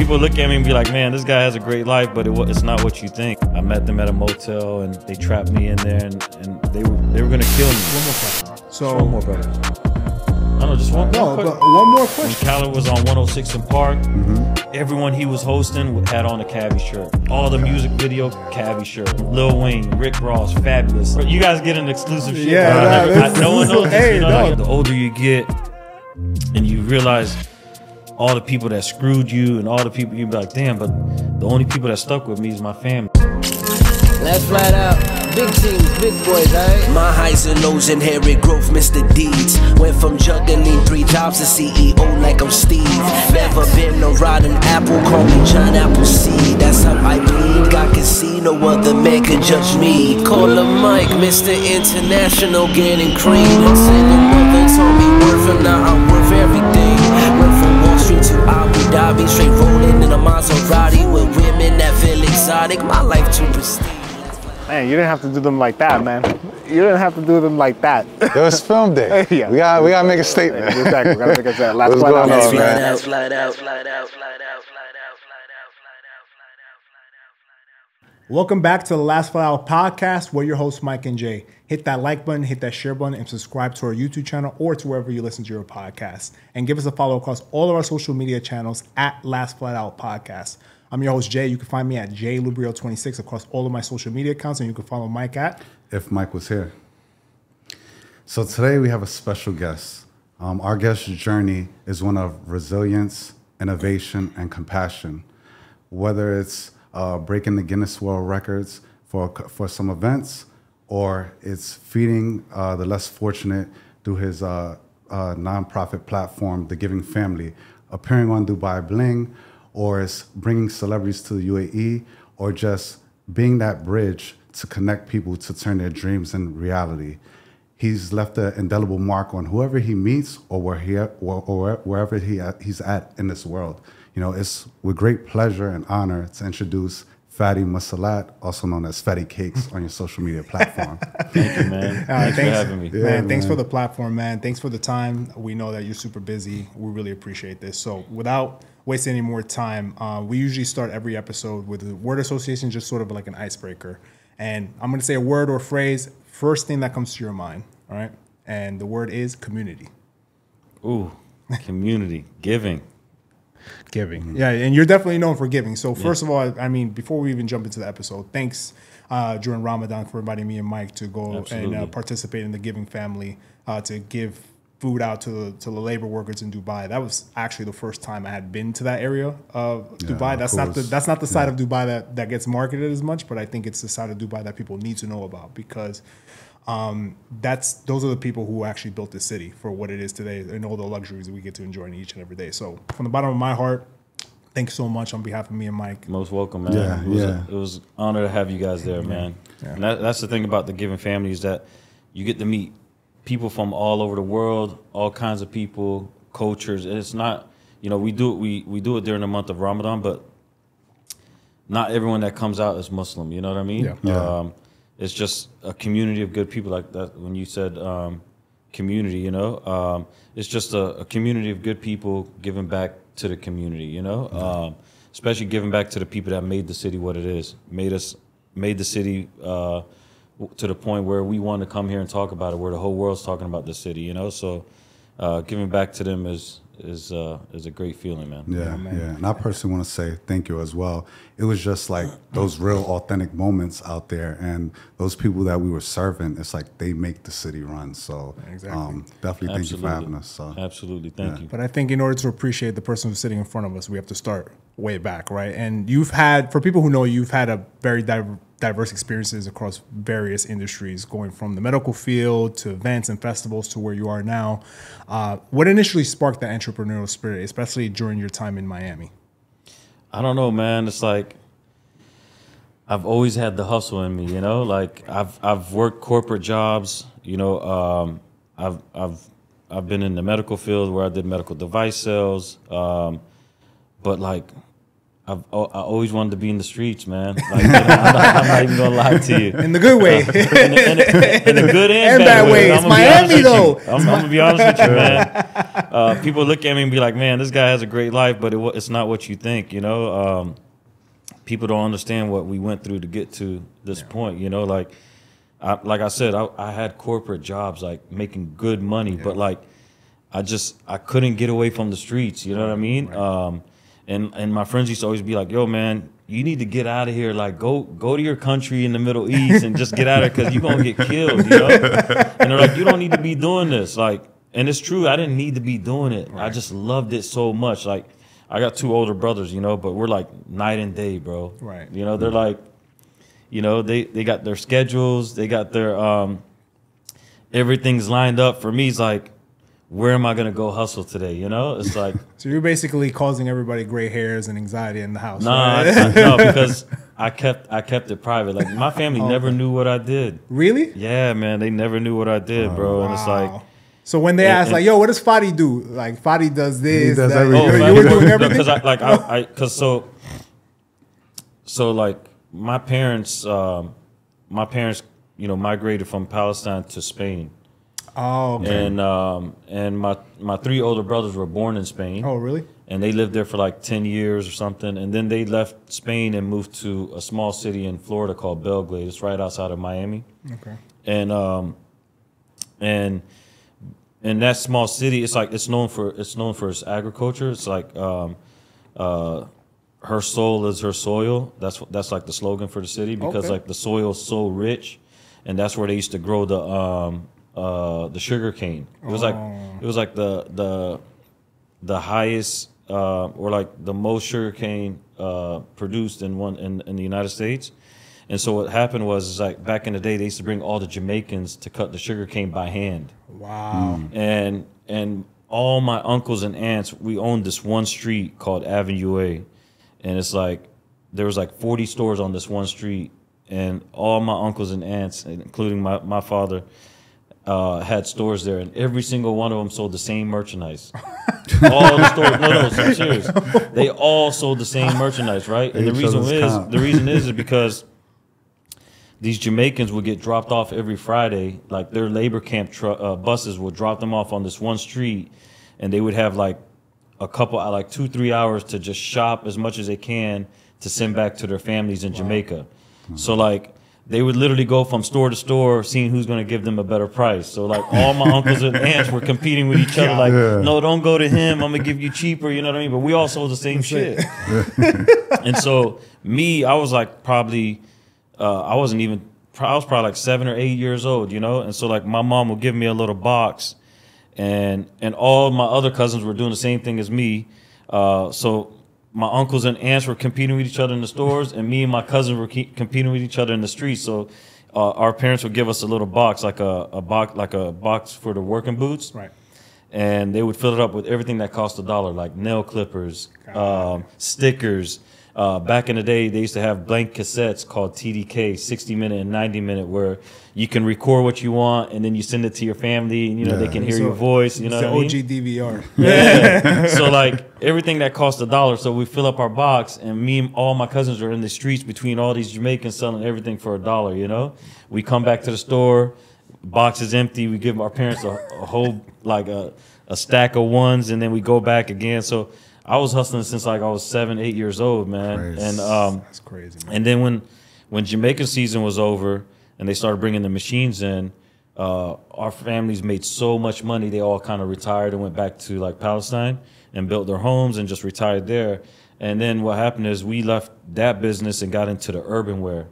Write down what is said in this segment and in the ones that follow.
People look at me and be like, man, this guy has a great life, but it's not what you think. I met them at a motel and they trapped me in there and they were gonna kill me. One more question. So one more, brother. I don't know, just one. No, but one more question. When Khaled was on 106 in Park, everyone he was hosting had on a Cavi shirt. All the music video, Cavi shirt. Lil Wayne, Rick Ross, Fabulous. You guys get an exclusive shit. Yeah, no one knows this. Hey, you know, like, the older you get and you realize all the people that screwed you and all the people, you be like, damn, but the only people that stuck with me is my family. Let's flat out. Big teams, big boys, right? My highs and lows inherit growth, Mr. Deeds. Went from juggling 3 jobs to CEO like I'm Steve. Never been a rotten apple, call me John Appleseed. That's how I bleed. I can see no other man can judge me. Call him Mike, Mr. International, getting cream. Single mother told me worth, and now I'm worth everything. Went from Wall Street to Abu Dhabi, straight rolling in a Maserati with women that feel exotic. My life too pristine. Man, you didn't have to do them like that, man. You didn't have to do them like that. It was film day. Yeah. We gotta make a statement. Exactly. We gotta make a statement. What's going on, man? Welcome back to the Last Flight Out podcast. We're your hosts, Mike and Jay. Hit that like button, hit that share button, and subscribe to our YouTube channel or to wherever you listen to your podcast. And give us a follow across all of our social media channels at Last Flight Out Podcast. I'm your host, Jay. You can find me at JLubrio26 across all of my social media accounts, and you can follow Mike at If Mike Was Here. So today we have a special guest. Our guest's journey is one of resilience, innovation, and compassion. Whether it's breaking the Guinness World Records for some events, or it's feeding the less fortunate through his nonprofit platform, The Giving Family, appearing on Dubai Bling, or it's bringing celebrities to the UAE, or just being that bridge to connect people to turn their dreams into reality. He's left an indelible mark on whoever he meets or wherever he's at in this world. You know, it's with great pleasure and honor to introduce Fadie Musallet, also known as Fadie Cakes, on your social media platform. Thank you, man. Thanks for having me. Man, thanks for the platform, man. Thanks for the time. We know that you're super busy. We really appreciate this. So without wasting any more time, we usually start every episode with a word association, just sort of like an icebreaker. And I'm going to say a word or phrase, first thing that comes to your mind, all right? And the word is community. Ooh, community, giving. Giving. Yeah, and you're definitely known for giving. So first of all, I mean, before we even jump into the episode, thanks during Ramadan for inviting me and Mike to go and participate in the Giving Family to give food out to the labor workers in Dubai. That was actually the first time I had been to that area of Dubai. That's not the side of Dubai that gets marketed as much, but I think it's the side of Dubai that people need to know about, because those are the people who actually built this city for what it is today and all the luxuries that we get to enjoy in each and every day. So from the bottom of my heart, thanks so much on behalf of me and Mike. Most welcome, man. It was an honor to have you guys there, man. Yeah. And that's the thing about the Giving Family, is that you get to meet people from all over the world, all kinds of people, cultures. And it's not, you know, we do it during the month of Ramadan, but not everyone that comes out is Muslim. You know what I mean? Yeah. It's just a community of good people, like that. When you said community, you know, it's just a community of good people giving back to the community, you know, especially giving back to the people that made the city what it is, made the city to the point where we want to come here and talk about it, where the whole world's talking about the city, you know. So giving back to them is a great feeling, man. Yeah. And I personally want to say thank you as well. It was just like those real authentic moments out there, and those people that we were serving, it's like they make the city run. So definitely thank you for having us. So. Absolutely, thank you. But I think in order to appreciate the person who's sitting in front of us, we have to start way back, right? And for people who know, you've had a very diverse experiences across various industries, going from the medical field to events and festivals to where you are now. What initially sparked that entrepreneurial spirit, especially during your time in Miami? I don't know, man. It's like I've always had the hustle in me, you know. Like I've worked corporate jobs, you know. I've been in the medical field where I did medical device sales, but like I always wanted to be in the streets, man. Like, I'm not even gonna lie to you. In the good way. in a good and bad way. It's Miami, though. I'm gonna be honest with you, man. People look at me and be like, "Man, this guy has a great life," but it's not what you think. You know, people don't understand what we went through to get to this point. You know, like I said, I had corporate jobs, like making good money, but like I couldn't get away from the streets. You know what I mean? Right. And my friends used to always be like, "Yo, man, you need to get out of here. Like, go to your country in the Middle East and just get out of here because you're gonna get killed." You know? And they're like, "You don't need to be doing this." Like, and it's true. I didn't need to be doing it. Right. I just loved it so much. Like, I got 2 older brothers, you know, but we're like night and day, bro. Right. You know, they're like, you know, they got their schedules, they got their everything's lined up. For me, it's like, where am I gonna go hustle today? You know, it's like. So you're basically causing everybody gray hairs and anxiety in the house. Nah, right? no, because I kept it private. Like, my family never knew what I did. Really? Yeah, man, they never knew what I did, bro. Wow. And it's like. So when they ask, like, "Yo, what does Fadie do?" Like, Fadie does this. He does that. everything. You were doing everything. Because so like my parents, you know, migrated from Palestine to Spain. Oh, okay. And my 3 older brothers were born in Spain. Oh, really? And they lived there for like 10 years or something. And then they left Spain and moved to a small city in Florida called Belgrade. It's right outside of Miami. Okay. And in that small city, it's known for its agriculture. It's like her soul is her soil. That's like the slogan for the city, because like the soil's so rich, and that's where they used to grow the sugar cane. It was like the highest or like the most sugar cane produced in the United States. And so what happened was, like, back in the day, they used to bring all the Jamaicans to cut the sugar cane by hand. Wow. And all my uncles and aunts, we owned this one street called Avenue A. And it's like, there was like 40 stores on this one street. And all my uncles and aunts, including my father, had stores there. And every single one of them sold the same merchandise. All the stores, no, I'm serious. They all sold the same merchandise, right? And the reason is because these Jamaicans would get dropped off every Friday. Like, their labor camp buses would drop them off on this one street, and they would have like a couple, like 2-3 hours to just shop as much as they can to send back to their families in Jamaica. So like, they would literally go from store to store, seeing who's going to give them a better price. So like, all my uncles and aunts were competing with each other. Like, no, don't go to him. I'm gonna give you cheaper. You know what I mean? But we all sold the same shit. And so I was like probably. I was probably like 7 or 8 years old, you know? And so like, my mom would give me a little box, and all my other cousins were doing the same thing as me. So my uncles and aunts were competing with each other in the stores, and me and my cousins were competing with each other in the streets. So our parents would give us a little box, like a box for the working boots. Right. And they would fill it up with everything that cost $1, like nail clippers, stickers. Back in the day, they used to have blank cassettes called TDK, 60-minute and 90-minute, where you can record what you want, and then you send it to your family, and, you know, they can hear your voice. You know what I mean? OG DVR. Yeah. So like, everything that cost $1. So we fill up our box, and me and all my cousins are in the streets between all these Jamaicans selling everything for $1. You know, we come back to the store, box is empty. We give our parents a whole like a stack of ones, and then we go back again. So I was hustling since like I was 7, 8 years old, man. Crazy. And that's crazy, man. And then when Jamaican season was over and they started bringing the machines in, our families made so much money, they all kind of retired and went back to like Palestine and built their homes and just retired there. And then what happened is we left that business and got into the urban wear,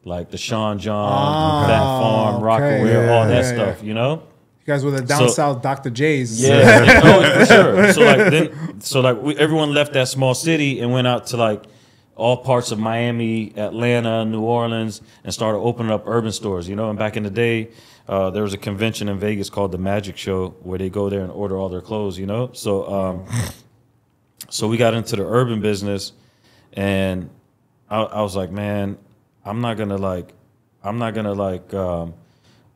like the Sean John, Fat Farm, Roc-a-wear, all that stuff, you know? You guys were the down south Dr. J's. Yeah, for sure. So like everyone left that small city and went out to like all parts of Miami, Atlanta, New Orleans, and started opening up urban stores. You know, and back in the day, there was a convention in Vegas called the Magic Show where they go there and order all their clothes. You know, so so we got into the urban business, and I was like, man, I'm not gonna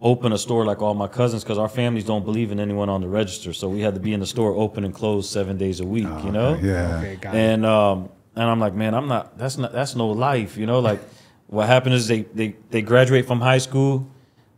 open a store like all my cousins, because our families don't believe in anyone on the register. So we had to be in the store open and closed 7 days a week, you know? Yeah. Okay, got it. I'm like, man, I'm not. That's no life, you know. Like, what happened is they graduate from high school.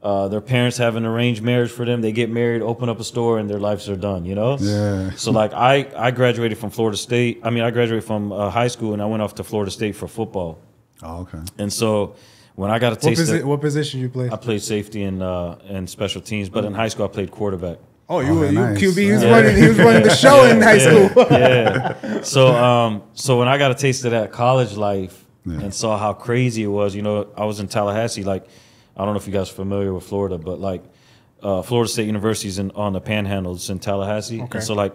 Their parents have an arranged marriage for them. They get married, open up a store, and their lives are done, you know? Yeah. So, like, I graduated from Florida State. I mean, I graduated from high school, and I went off to Florida State for football. Oh, okay. And so, when I got a taste what position you played? I played safety and special teams, but in high school, I played quarterback. Oh, you nice. QB. He was running the show in high school. Yeah. So when I got a taste of that college life and saw how crazy it was, you know, I was in Tallahassee, like, I don't know if you guys are familiar with Florida, but like Florida State University is on the Panhandle. It's in Tallahassee. Okay. And so like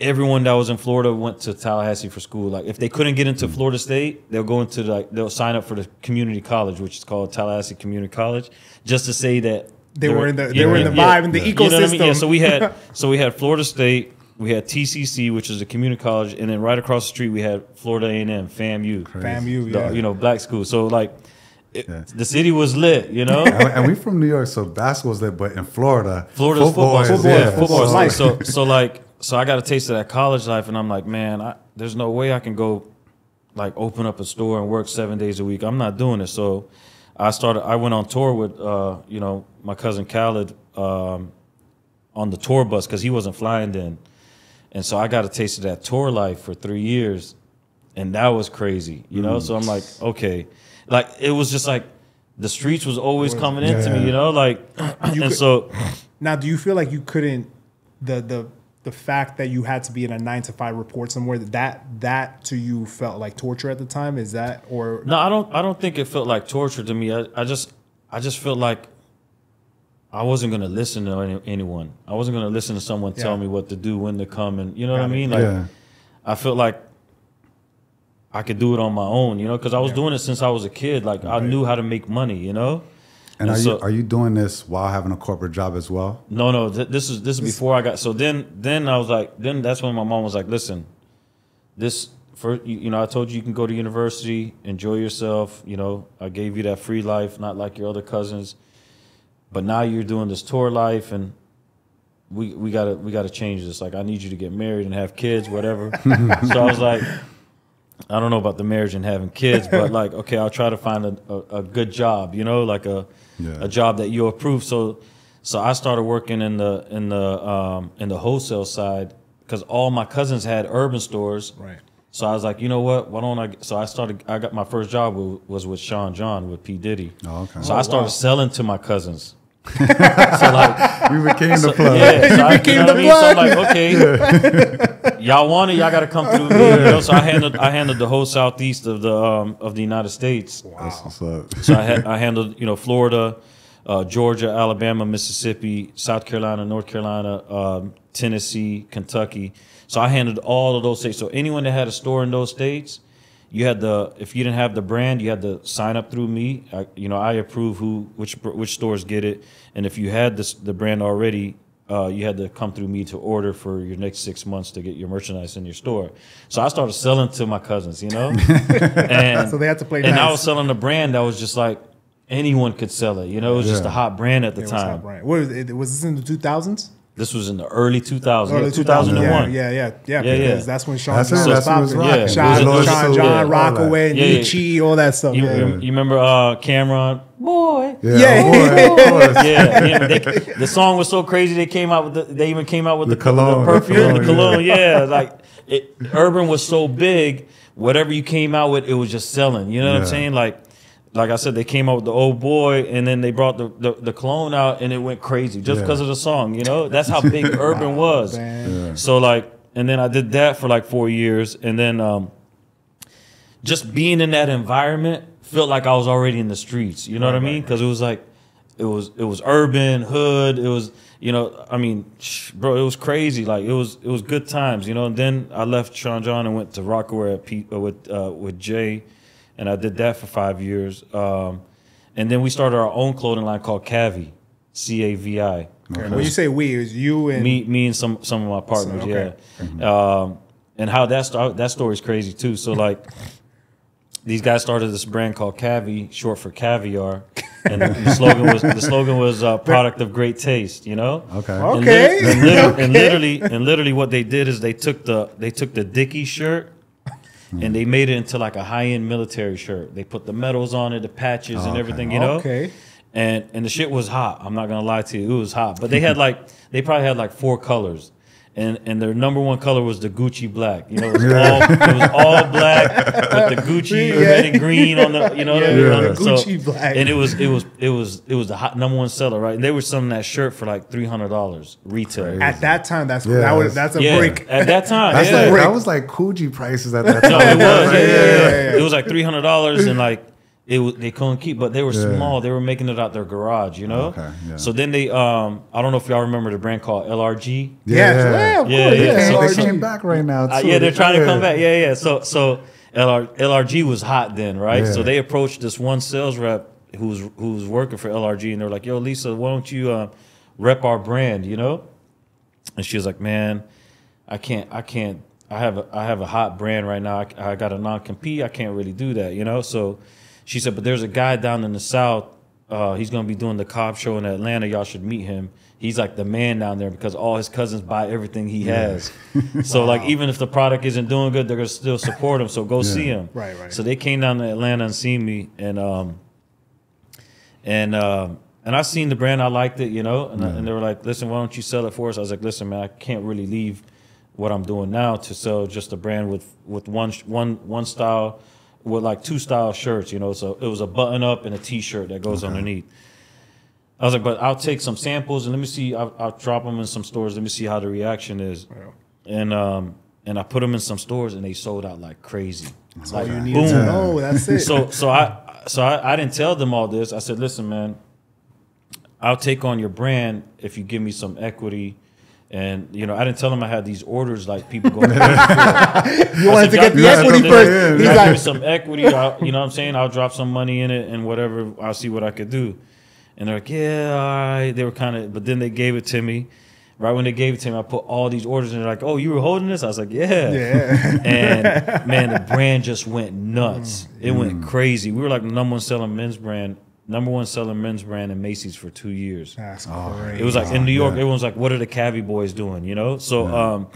everyone that was in Florida went to Tallahassee for school. Like if they couldn't get into Florida State, they'll sign up for the community college, which is called Tallahassee Community College, just to say that they were in the vibe and the ecosystem. You know what I mean? Yeah, so we had Florida State, we had TCC, which is a community college, and then right across the street we had Florida A&M, FAMU. FAMU, yeah. You know, black school. So like the city was lit, you know. And we from New York, so basketball's lit, but in Florida's football is life. So I got a taste of that college life, and I'm like, man, there's no way I can go like open up a store and work 7 days a week. I'm not doing it. So I went on tour with you know, my cousin Khaled on the tour bus because he wasn't flying then. And so I got a taste of that tour life for 3 years, and that was crazy, you know. So I'm like, okay, like it was just like the streets was always coming into me, you know, like. Now, do you feel like you couldn't the fact that you had to be in a 9-to-5 report somewhere that to you felt like torture at the time? Is that or no? I don't think it felt like torture to me. I just felt like I wasn't gonna listen to anyone. I wasn't gonna listen to someone tell me what to do, when to come, and you know what I mean. Like I felt like I could do it on my own, you know, because I was doing it since I was a kid. Like I knew how to make money, you know. And are you doing this while having a corporate job as well? No. This is before I got. So then I was like, that's when my mom was like, listen, you know, I told you can go to university, enjoy yourself. You know, I gave you that free life, not like your other cousins. But now you're doing this tour life, and we gotta change this. Like I need you to get married and have kids, whatever. So I was like, I don't know about the marriage and having kids, but like, okay, I'll try to find a good job, you know, like a job that you approve. So I started working in the wholesale side because all my cousins had urban stores. Right. So I was like, you know what? Why don't I? So I got my first job was with Sean John with P Diddy. Oh, okay. So I started selling to my cousins. So like we became the plug. Yeah, so you became the plug. So I'm like, okay, y'all want it, y'all got to come through me. You know? So I handled the whole southeast of the United States. Wow. That's what's up. So I handled, you know, Florida, Georgia, Alabama, Mississippi, South Carolina, North Carolina, Tennessee, Kentucky. So I handled all of those states. So anyone that had a store in those states, if you didn't have the brand, you had to sign up through me. I approve which stores get it, and if you had the brand already, you had to come through me to order for your next 6 months to get your merchandise in your store. So I started selling to my cousins, you know, and so they had to play. And nice. I was selling a brand that was just like anyone could sell it. You know, it was just a hot brand at the time. What was it? Was this in the 2000s? This was in the early 2000s, 2001. Yeah. Because that's when Sean John was popping. rocking. Sean John, Roc-a-wear, Nietzsche, all that stuff. You remember Cameron? Boy. The song was so crazy. They even came out with the cologne, perfume, the cologne. Yeah, like urban was so big. Whatever you came out with, it was just selling. You know what I'm saying? Like I said, they came out with the old boy, and then they brought the cologne out, and it went crazy just because of the song. You know, that's how big urban was. So and then I did that for like 4 years, and then just being in that environment felt like I was already in the streets. You know what I mean? Because it was like it was urban, hood. It was, you know, I mean, bro, it was crazy. Like it was good times. You know. And then I left Sean John and went to Roc-a-wear with Jay. And I did that for 5 years. And then we started our own clothing line called Cavi, Cavi. Okay. When you say we, it's you and me and some of my partners, and how that story is crazy too. So like these guys started this brand called Cavi, short for caviar, and the slogan was product of great taste. You know. Okay. And literally what they did is they took the Dickies shirt. and they made it into like a high-end military shirt. They put the medals on it, the patches and everything, you know? Okay. And the shit was hot. I'm not gonna lie to you, it was hot. But they had like, they probably had like 4 colors. And their number 1 color was the Gucci black. You know, it was all black with the Gucci red and green on the, you know, the Gucci black. And it was the hot number 1 seller, right? And they were selling that shirt for like $300 retail. At that time, that's a break. At that time, that was like Coogee prices at that time. No, it was. It was like $300 and like. They couldn't keep, but they were small. They were making it out their garage, you know. Okay, yeah. So then they, I don't know if y'all remember the brand called LRG. Yeah, of course. Yeah. So they came back right now. Too. Yeah, they're trying to come back. Yeah. So LRG was hot then, right? Yeah. So they approached this one sales rep who was working for LRG, and they were like, "Yo, Lisa, why don't you rep our brand?" You know. And she was like, "Man, I can't. I have a hot brand right now. I got a non-compete. I can't really do that, you know." So she said, "But there's a guy down in the South. He's going to be doing the Cobb show in Atlanta. Y'all should meet him. He's like the man down there because all his cousins buy everything he has. So like even if the product isn't doing good, they're going to still support him. So go see him." Right. So they came down to Atlanta and seen me, and I seen the brand. I liked it, you know. And they were like, "Listen, why don't you sell it for us?" I was like, "Listen, man, I can't really leave what I'm doing now to sell just a brand with one style." With like 2 style shirts, you know, so it was a button up and a t-shirt that goes underneath. I was like, "But I'll take some samples and let me see. I'll drop them in some stores. Let me see how the reaction is." Yeah. And I put them in some stores and they sold out like crazy. That's like, all you need to know. That's it. So I didn't tell them all this. I said, "Listen, man, I'll take on your brand if you give me some equity." And, you know, I didn't tell him I had these orders like people going to You wanted to get the equity first. He's like, "Give me some equity. You know what I'm saying? I'll drop some money in it and whatever. I'll see what I could do." And they're like, "Yeah, all right." They were kind of, but then they gave it to me. Right when they gave it to me, I put all these orders and they're like, "Oh, you were holding this?" I was like, "Yeah." And, man, the brand just went nuts. It went crazy. We were like the number one selling men's brand in Macy's for 2 years. That's great. It was like in New York, everyone's like, "What are the Cavi boys doing?" You know. So,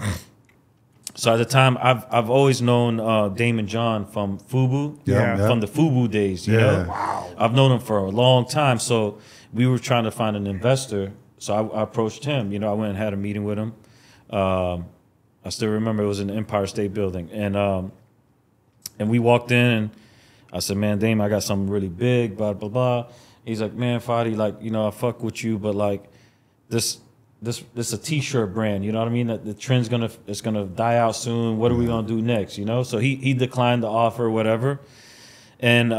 so at the time, I've always known Damon John from Fubu, from the Fubu days. You know, wow. I've known him for a long time. So we were trying to find an investor. So I approached him. You know, I went and had a meeting with him. I still remember it was in the Empire State Building, and we walked in and I said, "Man, Dame, I got something really big, blah, blah, blah." He's like, "Man, Fadie, like, you know, I fuck with you, but like this a t-shirt brand, you know what I mean? That the trend's it's gonna die out soon. What are we gonna do next?" You know? So he declined the offer, whatever. And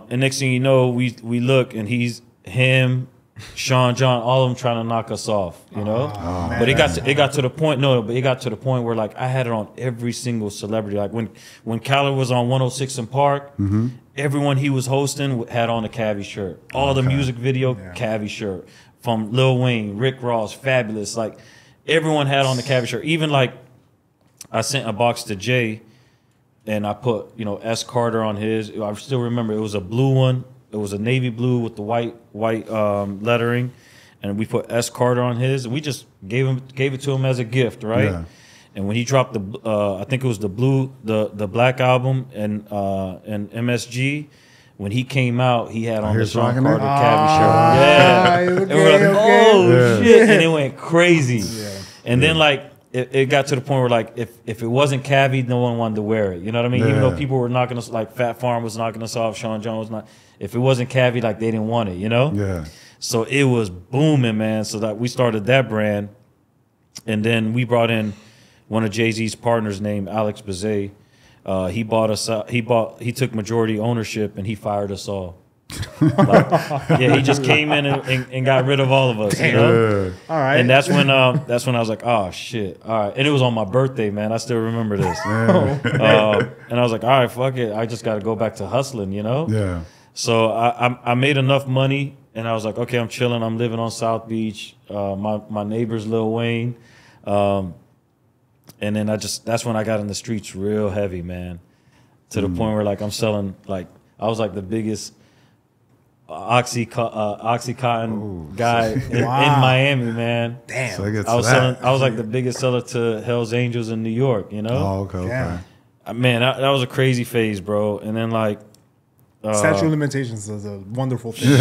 next thing you know, we look and him, Sean John, all of them trying to knock us off, you know. But it got to the point. But it got to the point where like I had it on every single celebrity. Like when Khaled was on 106 in Park, everyone he was hosting had on a Cavi shirt. All the music video Cavi shirt, from Lil Wayne, Rick Ross, Fabulous. Like everyone had on the Cavi shirt. Even like I sent a box to Jay, and I put S. Carter on his. I still remember it was a blue one. It was a navy blue with the white lettering, and we put S. Carter on his, and we just gave it to him as a gift, right? Yeah. And when he dropped I think it was the Black album and MSG, when he came out, he had on the Sean Carter Cavi shirt. Yeah, and we're like, "Oh shit!" And it went crazy. Yeah. And then like it got to the point where like if it wasn't Cavi, no one wanted to wear it. You know what I mean? Even though people were knocking us, like Fat Farm was knocking us off, Sean John was not. If it wasn't Cavi, like they didn't want it, you know? Yeah. So it was booming, man. So that we started that brand, and then we brought in one of Jay-Z's partners named Alex Bazet. He bought us out. He took majority ownership, and he fired us all. He just came in and got rid of all of us. Damn. You know? All right. And that's when I was like, "Oh shit!" All right, and it was on my birthday, man. I still remember this. And I was like, "All right, fuck it. I just got to go back to hustling," you know? Yeah. So I made enough money, and I was like, "Okay, I'm chilling. I'm living on South Beach. My neighbor's Lil Wayne." And then that's when I got in the streets real heavy, man, to the point where like I'm selling, like I was like the biggest Oxycontin guy in Miami, man. Damn. So I was like the biggest seller to Hell's Angels in New York, you know? Oh, okay. Man, that was a crazy phase, bro. And then like statute of limitations is a wonderful thing.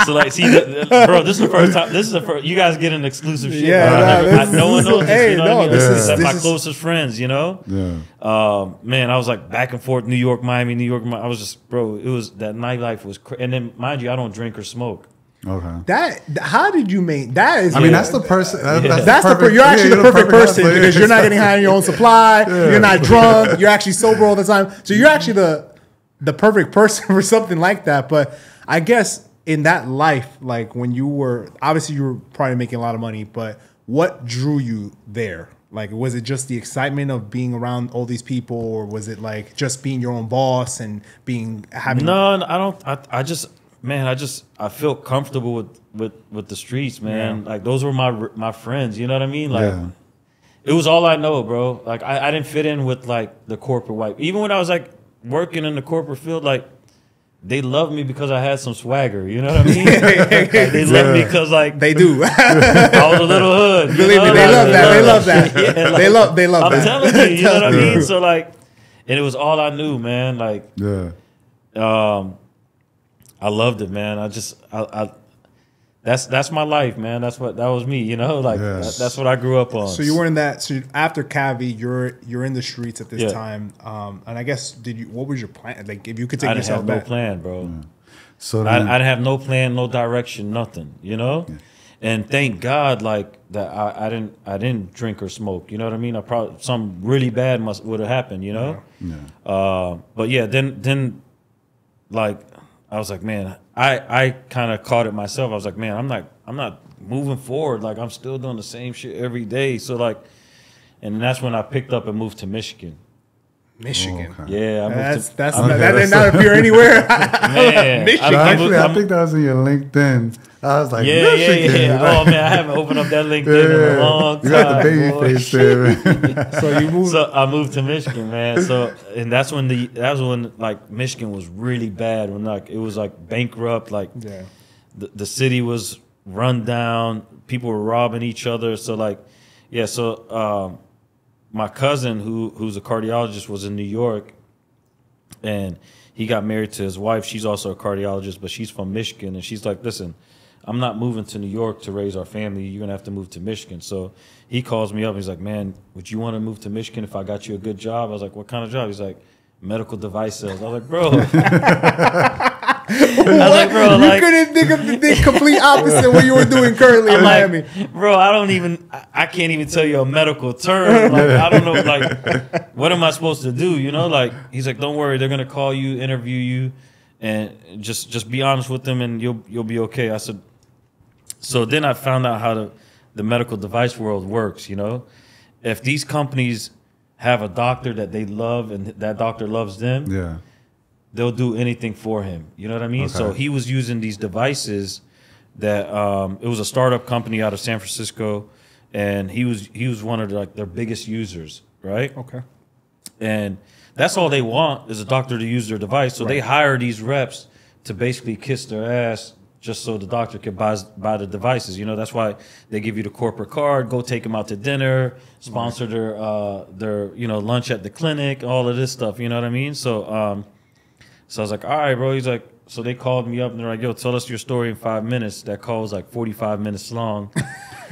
So like, see, bro, this is the first time. This is the first. You guys get an exclusive shit. Yeah, no one knows this. Hey, you know no, what I mean? this That's my is closest friends. You know. Yeah. Man, I was like back and forth, New York, Miami, New York. I was just, bro. It was that nightlife was, and then mind you, I don't drink or smoke. Okay. How did you make that? Is I mean, that's the person. You're actually the perfect person because you're not getting high on your own supply. You're not drunk. You're actually sober all the time. So you're actually the perfect person for something like that. But I guess in that life, like when you were obviously you were probably making a lot of money, but what drew you there? Like, was it just the excitement of being around all these people, or was it like just being your own boss and having? No, I don't. I feel comfortable with the streets, man. Yeah. Like those were my friends. You know what I mean? Like it was all I know, bro. Like I didn't fit in with like the corporate white. Even when I was like working in the corporate field, like they loved me because I had some swagger. You know what I mean? Like, they loved me because like they do. I was a little hood. Believe me, they love that. They love that. Yeah, like, they love I'm that. telling you, you know what I mean? So like, and it was all I knew, man. Like, I loved it, man. That's my life, man. That was me, you know. Like that's what I grew up on. So you were in that. So after Cavi, you're in the streets at this time. And I guess what was your plan? Like if you could take yourself back. I didn't have no plan, bro. Yeah. So I didn't have no plan, no direction, nothing. You know. Yeah. And thank God, like that, I didn't drink or smoke. You know what I mean? Something really bad would have happened. You know. Yeah. But yeah, then like. I was like, man, I kind of caught it myself. I was like, man, I'm not moving forward. Like I'm still doing the same shit every day. So like, and that's when I picked up and moved to Michigan. Michigan. Oh, okay. Yeah, that did not appear anywhere. Man, Michigan. Actually, I think that was in your LinkedIn. I was like, Michigan. Yeah. Oh man, I haven't opened up that LinkedIn in a long time. You got the baby face there. So you moved. So I moved to Michigan, man. So and that's when like Michigan was really bad. When like it was like bankrupt. Like the city was run down. People were robbing each other. So like So my cousin who's a cardiologist was in New York, and he got married to his wife. She's also a cardiologist, but she's from Michigan, and she's like, listen, I'm not moving to New York to raise our family. You're going to have to move to Michigan. So he calls me up. He's like, man, would you want to move to Michigan if I got you a good job? I was like, what kind of job? He's like, medical device sales. I was like, bro. You couldn't think of the complete opposite of what you were doing currently in Miami. Bro, I can't even tell you a medical term. Like, I don't know, like, what am I supposed to do? You know, like, he's like, don't worry. They're going to call you, interview you, and just be honest with them, and you'll be okay. I said, so then I found out how the medical device world works, you know. If these companies have a doctor that they love and that doctor loves them, they'll do anything for him. You know what I mean? Okay. So he was using these devices that it was a startup company out of San Francisco, and he was one of their biggest users, right? Okay. And that's all they want is a doctor to use their device. So they hire these reps to basically kiss their ass just so the doctor can buy the devices. You know, that's why they give you the corporate card, go take them out to dinner, sponsor their lunch at the clinic, all of this stuff. You know what I mean? So I was like, all right, bro. He's like, so they called me up and they're like, yo, tell us your story in 5 minutes. That call was like 45 minutes long.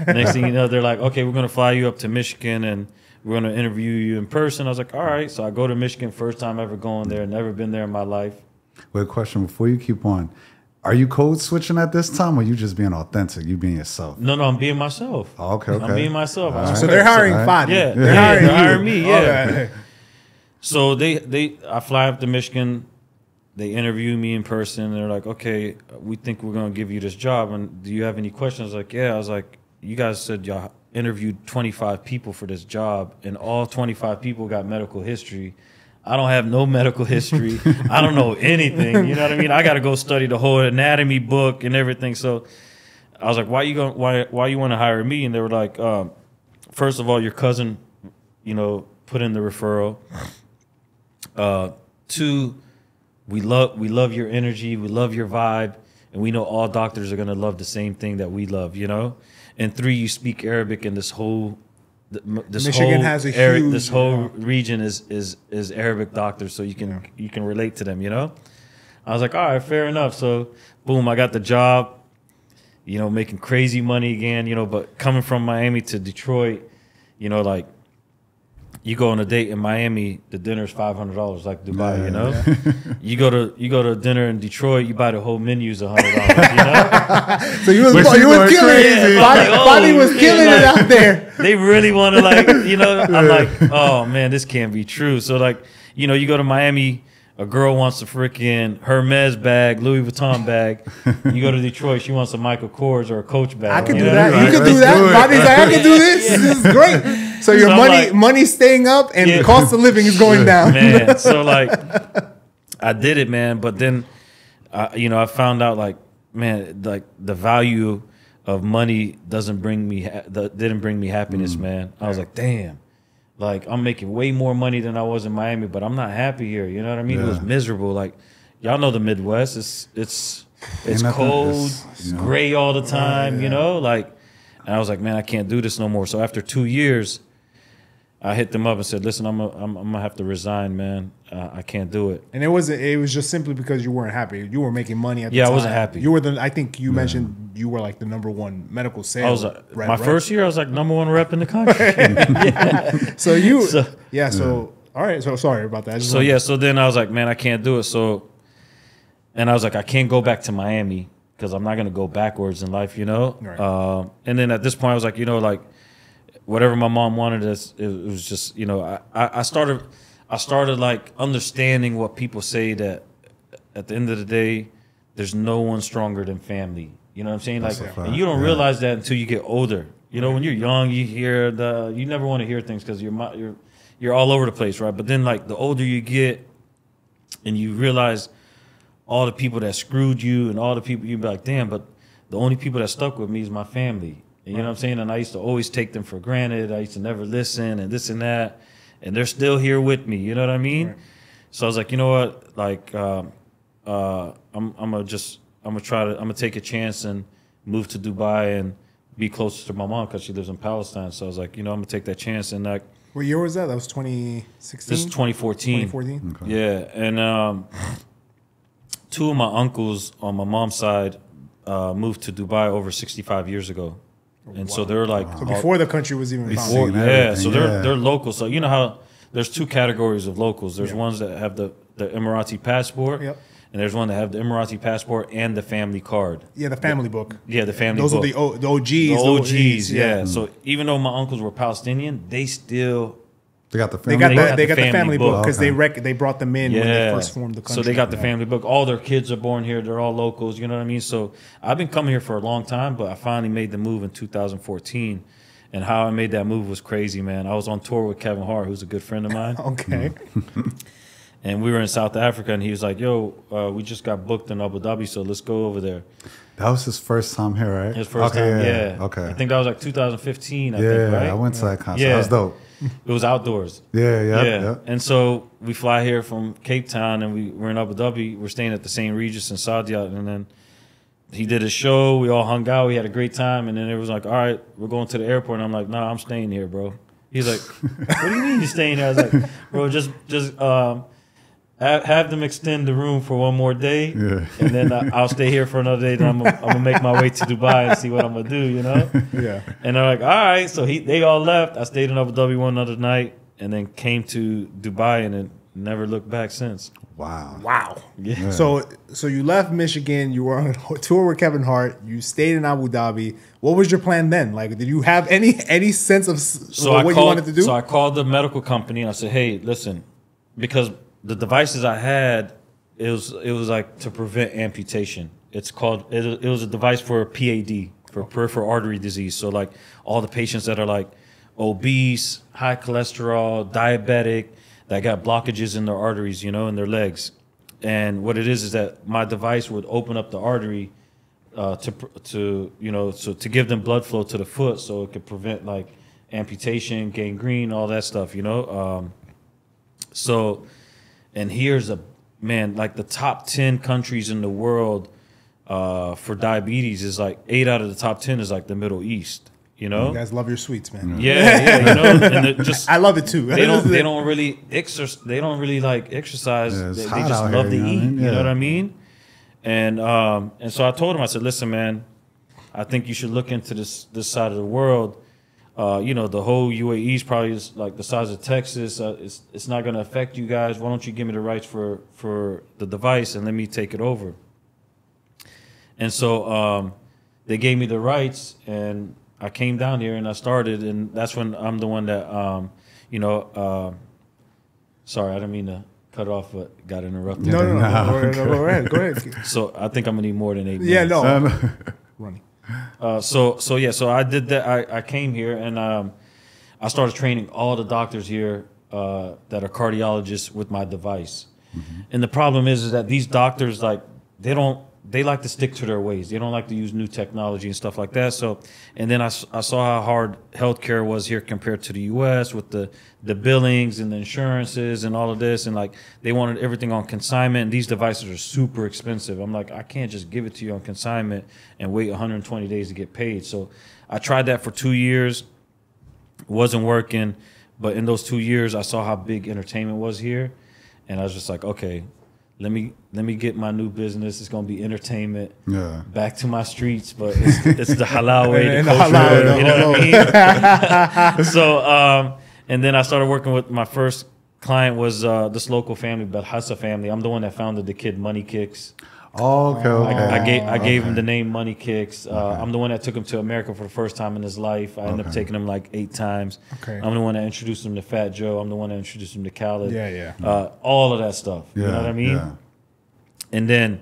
Next thing you know, they're like, okay, we're going to fly you up to Michigan and we're going to interview you in person. I was like, all right. So I go to Michigan, first time ever going there, never been there in my life. Wait, question before you keep on. Are you code switching at this time, or you just being authentic? You being yourself? No, I'm being myself. Oh, okay. I'm being myself. Right. So they're hiring Fadie. Yeah, they're hiring me. Yeah. Okay. So I fly up to Michigan. They interview me in person. They're like, okay, we think we're going to give you this job. And do you have any questions? I was like, yeah. I was like, you guys said y'all interviewed 25 people for this job, and all 25 people got medical history. I don't have no medical history. I don't know anything. You know what I mean? I got to go study the whole anatomy book and everything. So I was like, why you want to hire me? And they were like, first of all, your cousin, put in the referral. 2, we love your energy. We love your vibe. And we know all doctors are going to love the same thing that we love, And 3, you speak Arabic, and this whole this Michigan whole has a huge, this whole region is Arabic doctors, so you can relate to them. You know, I was like, all right, fair enough. So boom, I got the job. You know, making crazy money again. You know, but coming from Miami to Detroit, you know, like. You go on a date in Miami, the dinner's $500, like Dubai. You know, you go to dinner in Detroit, you buy the whole menu's $100. You know, so you was killing it. Fadie was killing it out there. They really want to like, you know. I'm like, oh man, this can't be true. So like, you know, you go to Miami. A girl wants a freaking Hermes bag, Louis Vuitton bag. You go to Detroit, she wants a Michael Kors or a Coach bag. I can do that. You can do that. Fadie's like, I can do this. This is great. So your money's staying up and the cost of living is going down. Man, so like, I did it, man. But then, you know, I found out like, man, like the value of money didn't bring me happiness, man. I was like, damn. Like, I'm making way more money than I was in Miami, but I'm not happy here. You know what I mean? It was miserable. Like, y'all know the Midwest. It's cold, it's gray all the time, you know? Like, and I was like, man, I can't do this no more. So after 2 years, I hit them up and said, listen, I'm gonna have to resign, man. I can't do it. And it was just simply because you weren't happy. You were making money at the time. Yeah, I wasn't happy. You were I think you mentioned you were like the #1 medical sales rep. My first year, I was like #1 rep in the country. All right. So sorry about that. So then I was like, man, I can't do it. So, and I was like, I can't go back to Miami because I'm not gonna go backwards in life, you know. Right. And then at this point, I was like, you know, like. Whatever my mom wanted us, it was just, you know, I started like understanding what people say, that at the end of the day, there's no one stronger than family. You know what I'm saying? Like, and you don't realize that until you get older. You know, when you're young, you hear you never want to hear things because you're all over the place, right? But then like the older you get, and you realize all the people that screwed you and all the people, you be like, damn, but the only people that stuck with me is my family. You know what I'm saying? And I used to always take them for granted. I used to never listen and this and that. And they're still here with me. You know what I mean? Right. So I was like, you know what? Like, I'm gonna take a chance and move to Dubai and be closer to my mom because she lives in Palestine. So I was like, you know, I'm gonna take that chance. And like, what year was that? That was 2016. This is 2014. 2014. Okay. Yeah, and two of my uncles on my mom's side moved to Dubai over 65 years ago. And so they're like so before the country was even founded. Yeah, so they're local. So you know how there's two categories of locals. There's ones that have the Emirati passport, and there's one that have the Emirati passport and the family card. Yeah, the family book. Yeah, the family book. Those are the OGs. The OGs, yeah. So even though my uncles were Palestinian, they still they got the family. They got the family book because they brought them in when they first formed the country. So they got the family book. All their kids are born here. They're all locals. You know what I mean? So I've been coming here for a long time, but I finally made the move in 2014. And how I made that move was crazy, man. I was on tour with Kevin Hart, who's a good friend of mine. Okay. And we were in South Africa, and he was like, yo, we just got booked in Abu Dhabi, so let's go over there. That was his first time here, right? His first time, yeah. Okay. I think that was like 2015, I think, right? I went to that concert. That was dope. It was outdoors. Yeah. And so we fly here from Cape Town, and we're in Abu Dhabi. We're staying at the St. Regis in Saadiyat, and then he did a show. We all hung out. We had a great time, and then it was like, all right, we're going to the airport. And I'm like, nah, I'm staying here, bro. He's like, what do you mean you're staying here? I was like, bro, just have them extend the room for one more day, and then I'll stay here for another day. Then I'm gonna make my way to Dubai and see what I'm gonna do, you know? Yeah. And they're like, all right. So they all left. I stayed in Abu Dhabi one other night, and then came to Dubai, and then never looked back since. Wow. Yeah. So you left Michigan. You were on a tour with Kevin Hart. You stayed in Abu Dhabi. What was your plan then? Like, did you have any sense of what you wanted to do? So I called the medical company and I said, hey, listen, because the devices I had, it was like to prevent amputation. It's called, it was a device for PAD, for peripheral artery disease. So like all the patients that are like obese, high cholesterol, diabetic, that got blockages in their arteries, you know, in their legs. And what it is that my device would open up the artery to give them blood flow to the foot, so it could prevent like amputation, gangrene, all that stuff, you know. And here's like the top 10 countries in the world for diabetes is like 8 out of the top 10 is like the Middle East. You know, you guys love your sweets, man. Yeah, you know, and just I love it too. They don't really like exercise. Yeah, they just love to eat. You know what I mean? And so I told him, I said, listen, man, I think you should look into this side of the world. You know, the whole UAE is probably like the size of Texas. It's not going to affect you guys. Why don't you give me the rights for the device and let me take it over? And so they gave me the rights, and I came down here and I started, and that's when I'm the one that, you know, sorry, I didn't mean to cut off, but got interrupted. No, go ahead. So I think I'm gonna need more than 8 minutes. Yeah, no. Running. So I did that. I came here and I started training all the doctors here that are cardiologists with my device. And the problem is that these doctors, like, they like to stick to their ways. They don't like to use new technology and stuff like that. So, and then I saw how hard healthcare was here compared to the U.S. with the billings and the insurances and all of this. And like, they wanted everything on consignment. And these devices are super expensive. I'm like, I can't just give it to you on consignment and wait 120 days to get paid. So I tried that for 2 years. It wasn't working. But in those 2 years, I saw how big entertainment was here. And I was just like, okay, let me get my new business. It's gonna be entertainment. Yeah. Back to my streets, but it's the halal way. You know what I mean? So and then I started working with my first client was this local family, Belhassa family. I'm the one that founded the kid Money Kicks. Oh, okay. I gave him the name Money Kicks. I'm the one that took him to America for the first time in his life. I ended up taking him like 8 times. Okay. I'm the one that introduced him to Fat Joe. I'm the one that introduced him to Khaled. All of that stuff. You know what I mean? Yeah. And then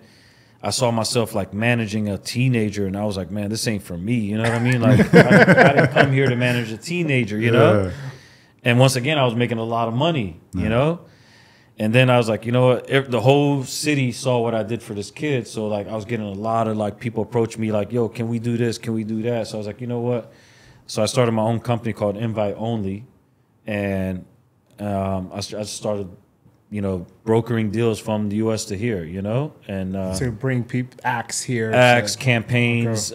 I saw myself like managing a teenager, and I was like, man, this ain't for me. You know what I mean? Like, I didn't come here to manage a teenager, you know? And once again, I was making a lot of money, you know? And then I was like, you know what? The whole city saw what I did for this kid. So like, I was getting a lot of like people approach me like, yo, can we do this? Can we do that? So I was like, you know what? So I started my own company called Invite Only. And I started, you know, brokering deals from the U.S. to here, you know? And so bring people, acts here. Acts, campaigns,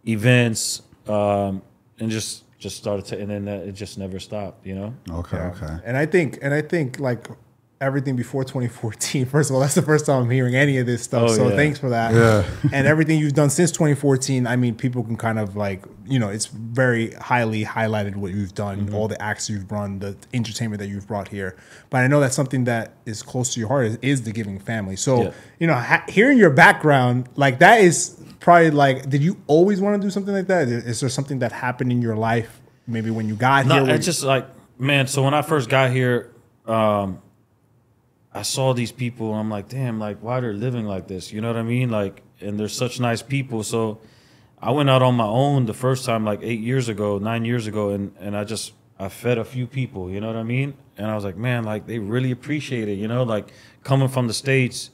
events, and just started to, and then it just never stopped, you know? Okay. And I think like, everything before 2014. First of all, that's the first time I'm hearing any of this stuff. Thanks for that. Yeah. And everything you've done since 2014, I mean, people can kind of like, you know, it's very highly highlighted what you've done, all the acts you've run, the entertainment that you've brought here. But I know that's something that is close to your heart is the giving family. So, you know, hearing your background, like that is probably like, did you always want to do something like that? Is there something that happened in your life, maybe when you got here? It's just like, man, so when I first got here, I saw these people and I'm like, damn, like why they're living like this? You know what I mean? Like, and they're such nice people. So I went out on my own the first time, like 9 years ago, and I fed a few people, you know what I mean? And I was like, man, like they really appreciate it, you know, like coming from the States,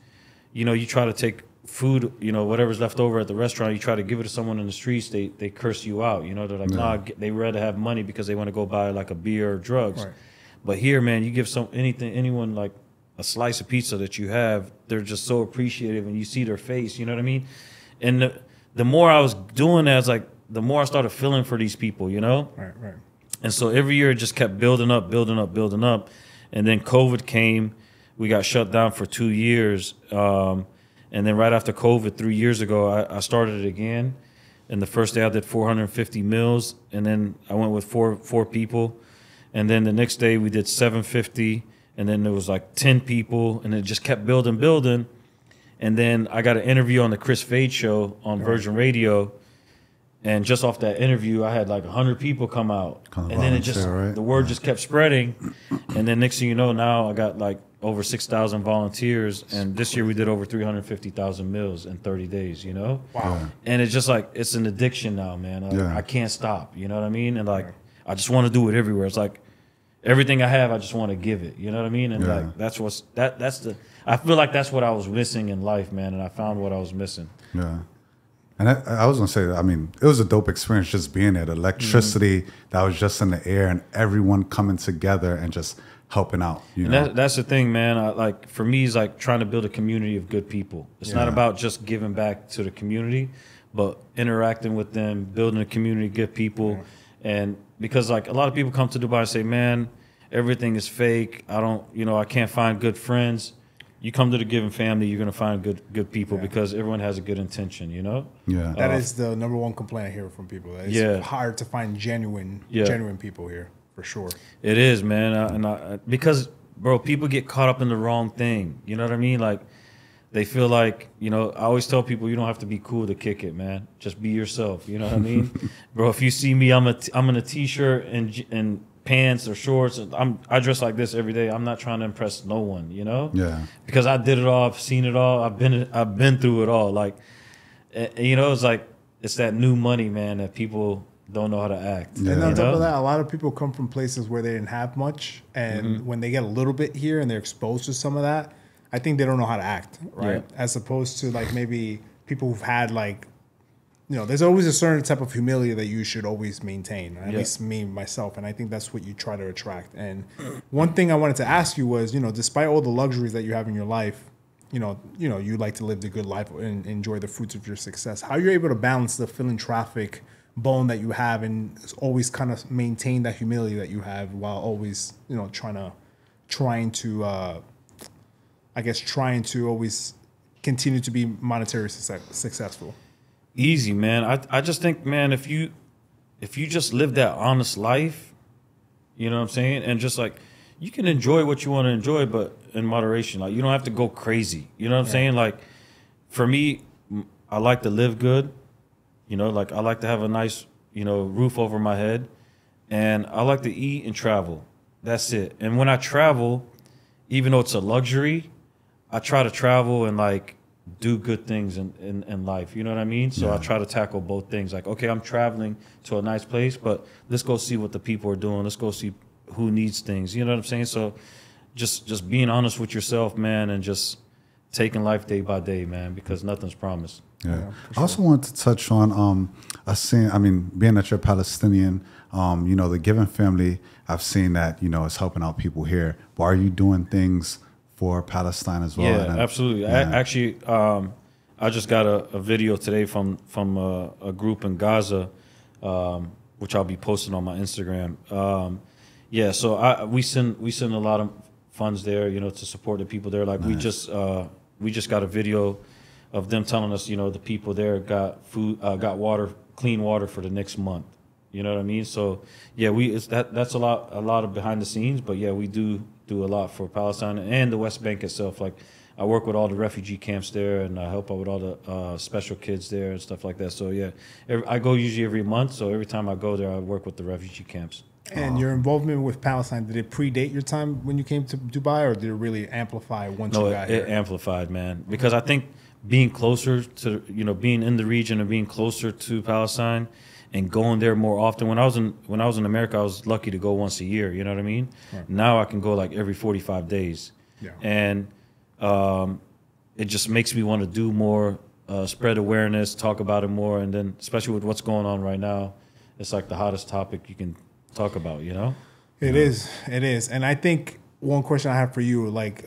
you know, you try to take food, you know, whatever's left over at the restaurant, you try to give it to someone in the streets, they curse you out, you know, they're like, nah, they rather have money because they want to go buy like a beer or drugs. Right. But here, man, you give anyone like a slice of pizza that you have, they're just so appreciative, and you see their face, you know what I mean? And the more I was doing that, like the more I started feeling for these people, you know? Right. And so every year it just kept building up. And then COVID came, we got shut down for 2 years. And then right after COVID, 3 years ago, I started it again. And the first day I did 450 meals, and then I went with four people. And then the next day we did 750. And then there was like 10 people, and it just kept building. And then I got an interview on the Chris Fade show on Virgin Radio. And just off that interview, I had like 100 people come out. And then the word just kept spreading. And then next thing you know, now I got like over 6,000 volunteers. And this year we did over 350,000 meals in 30 days, you know? Wow. And it's just like, it's an addiction now, man. I can't stop, you know what I mean? And like, I just want to do it everywhere. It's like, everything I have, I just want to give it. You know what I mean? And like I feel like that's what I was missing in life, man. And I found what I was missing. Yeah. And I was gonna say, I mean, it was a dope experience just being there. The electricity that was just in the air, and everyone coming together and just helping out. You know? That's the thing, man. Like for me, it's like trying to build a community of good people. It's not about just giving back to the community, but interacting with them, building a community, good people. And because like a lot of people come to Dubai and say, man, everything is fake. I don't, I can't find good friends. You come to the Giving Family, you're gonna find good people because everyone has a good intention, Yeah, that is the number one complaint I hear from people. It's hard to find genuine people here, for sure. It is, man, because bro, people get caught up in the wrong thing. You know what I mean? Like they feel like, I always tell people you don't have to be cool to kick it, man. Just be yourself. You know what I mean, bro? If you see me, I'm in a t-shirt and pants or shorts. I dress like this every day. I'm not trying to impress no one, Yeah. Because I did it all. I've seen it all. I've been through it all. Like, it's like it's that new money, man, that people don't know how to act. Yeah. And on top of that, a lot of people come from places where they didn't have much, and when they get a little bit here and they're exposed to some of that, I think they don't know how to act, right? Yeah. As opposed to like maybe people who've had like, there's always a certain type of humility that you should always maintain, at least me, myself. And I think that's what you try to attract. And one thing I wanted to ask you was, despite all the luxuries that you have in your life, you like to live the good life and enjoy the fruits of your success. How you're able to balance the philanthropic bone that you have and always kind of maintain that humility that you have while always, trying to always continue to be monetarily successful. Easy, man. I just think, man, if you just live that honest life, you know what I'm saying, and just like you can enjoy what you want to enjoy, but in moderation. Like you don't have to go crazy. You know what I'm saying? Like for me, I like to live good. Like I like to have a nice, roof over my head, and I like to eat and travel. That's it. And when I travel, even though it's a luxury, I try to travel and like do good things in life. You know what I mean? So I try to tackle both things. Like, okay, I'm traveling to a nice place, but let's go see what the people are doing. Let's go see who needs things. You know what I'm saying? So just being honest with yourself, man, and just taking life day by day, man, because nothing's promised. Yeah. I also wanted to touch on being that you're Palestinian, the Giving Family, I've seen that, it's helping out people here. But are you doing things for Palestine as well? Yeah, absolutely. Yeah. I just got a video today from a group in Gaza, which I'll be posting on my Instagram. So we send a lot of funds there, to support the people there. Like nice. We just got a video of them telling us, the people there got food, got water, clean water for the next month. You know what I mean? So that's a lot of behind the scenes, but yeah, we do a lot for Palestine and the West Bank itself. Like I work with all the refugee camps there, and I help out with all the special kids there and stuff like that. So yeah, I go usually every month. So every time I go there, I work with the refugee camps. And your involvement with Palestine, did it predate your time when you came to Dubai, or did it really amplify once you got here? It amplified, man, because I think being closer to, being in the region and being closer to Palestine and going there more often. When I was in America, I was lucky to go once a year. You know what I mean? Right. Now I can go like every 45 days. Yeah. And it just makes me want to do more, spread awareness, talk about it more. And then especially with what's going on right now, it's like the hottest topic you can talk about, It is. And I think one question I have for you, like,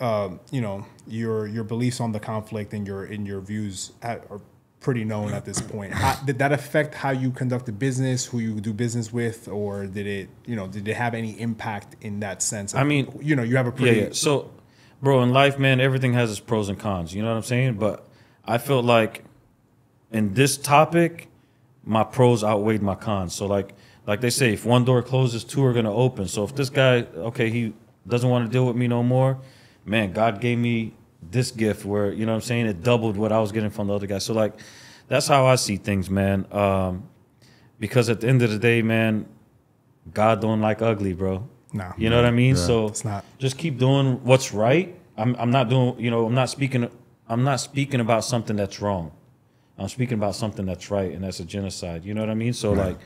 your beliefs on the conflict and your views are pretty known at this point. Did that affect how you conducted business, who you do business with, or did it have any impact in that sense? I mean, you have a pretty... Yeah. So, bro, in life, man, everything has its pros and cons. You know what I'm saying? But I felt like in this topic, my pros outweighed my cons. So, like they say, if one door closes, two are going to open. So if this guy, okay, he doesn't want to deal with me no more, man, God gave me this gift where, you know what I'm saying, it doubled what I was getting from the other guy. So, like, that's how I see things, man. Because at the end of the day, man, God don't like ugly, bro. No. You know what I mean? Yeah, so just keep doing what's right. I'm not doing, I'm not speaking about something that's wrong. I'm speaking about something that's right, and that's a genocide. You know what I mean? So, like,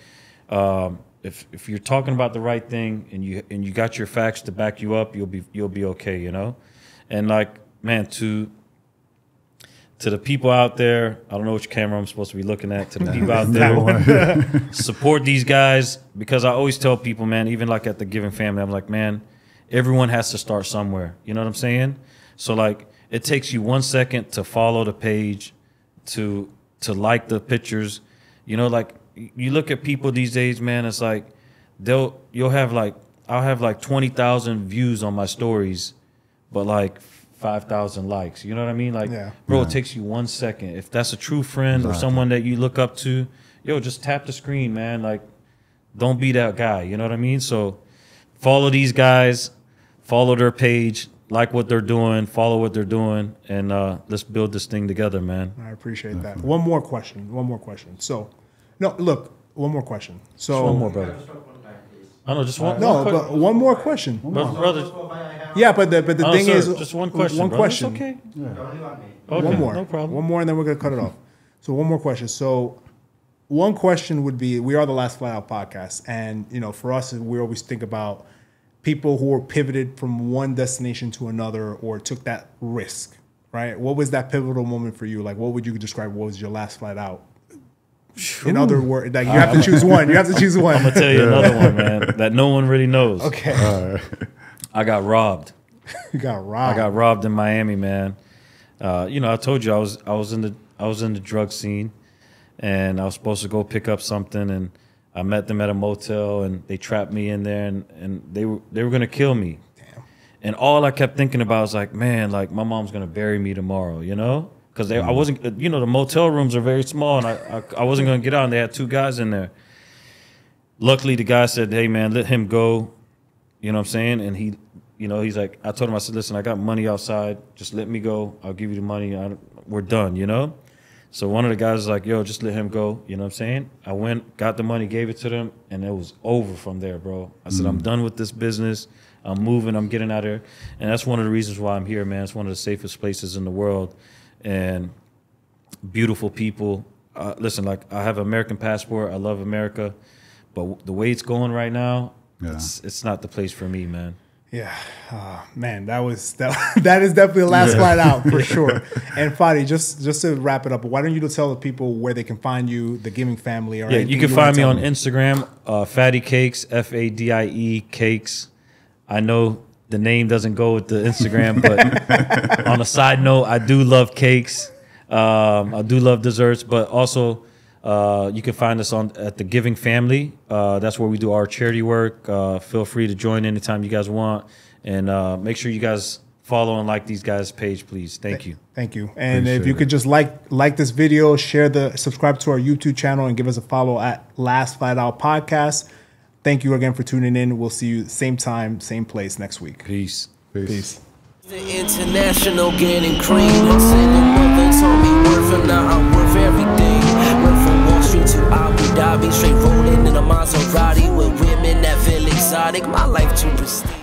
if you're talking about the right thing and you got your facts to back you up, you'll be okay, And like, man, to the people out there, I don't know which camera I'm supposed to be looking at. To the people out there, support these guys, because I always tell people, man, even like at the Giving Family, I'm like, man, everyone has to start somewhere. You know what I'm saying? So like, it takes you 1 second to follow the page, to to like the pictures. You know, like you look at people these days, man. It's like I'll have like 20,000 views on my stories, but like 5,000 likes. You know what I mean? Like, bro, it takes you 1 second. If that's a true friend or someone that you look up to, yo, just tap the screen, man. Like, don't be that guy. You know what I mean? So follow these guys, follow their page, like what they're doing, follow what they're doing, and let's build this thing together, man. I appreciate that. One more question. So, no, look, one more question. So, just one more, brother. I know, just one. No, but one more question. Brother. Yeah, but the thing is, just one question. One brother. question. It's okay. Okay, one more. No problem. One more, and then we're gonna cut it off. So one more question. So one question would be: we are the Last Flight Out podcast, and you know, for us, we always think about people who are pivoted from one destination to another or took that risk. Right? What was that pivotal moment for you? Like, what would you describe? What was your last flight out? In other words, like you have to choose one. You have to choose one. I'm gonna tell you another one, man, that no one really knows. Okay. I got robbed. You got robbed. I got robbed in Miami, man. You know, I told you I was in the drug scene, and I was supposed to go pick up something, and I met them at a motel, and they trapped me in there, and they were gonna kill me. Damn. And all I kept thinking about was like, man, like my mom's gonna bury me tomorrow, you know? Because I wasn't, you know, the motel rooms are very small, and I wasn't going to get out, and they had 2 guys in there. Luckily, the guy said, hey, man, let him go, you know what I'm saying? And he, you know, he's like, I told him, I said, listen, I got money outside. Just let me go. I'll give you the money. We're done, you know? So one of the guys was like, yo, just let him go, you know what I'm saying? I went, got the money, gave it to them, and it was over from there, bro. I said, I'm done with this business. I'm moving. I'm getting out of here. And that's one of the reasons why I'm here, man. It's one of the safest places in the world. And beautiful people. Listen, like I have an American passport. I love America, but the way it's going right now, it's not the place for me, man. Yeah, man, that is definitely the last flight out for sure. And Fadie, just to wrap it up, why don't you tell the people where they can find you, the Giving Family, or you can find me on Instagram, Fadie Cakes, Fadie Cakes. I know the name doesn't go with the Instagram, but on a side note, I do love cakes. I do love desserts, but also you can find us at the Giving Family. That's where we do our charity work. Feel free to join anytime you guys want, and make sure you guys follow and like these guys' page, please. Thank you. Thank you. And if you could just like this video, subscribe to our YouTube channel, and give us a follow at Last Flight Out Podcast. Thank you again for tuning in. We'll see you same time, same place next week. Peace. Peace. The international getting cream. Single mother told me worth, and now I'm worth everything. Went from Wall Street to Abu Dhabi, straight rolling in a Maserati with women that feel exotic. My life too pristine.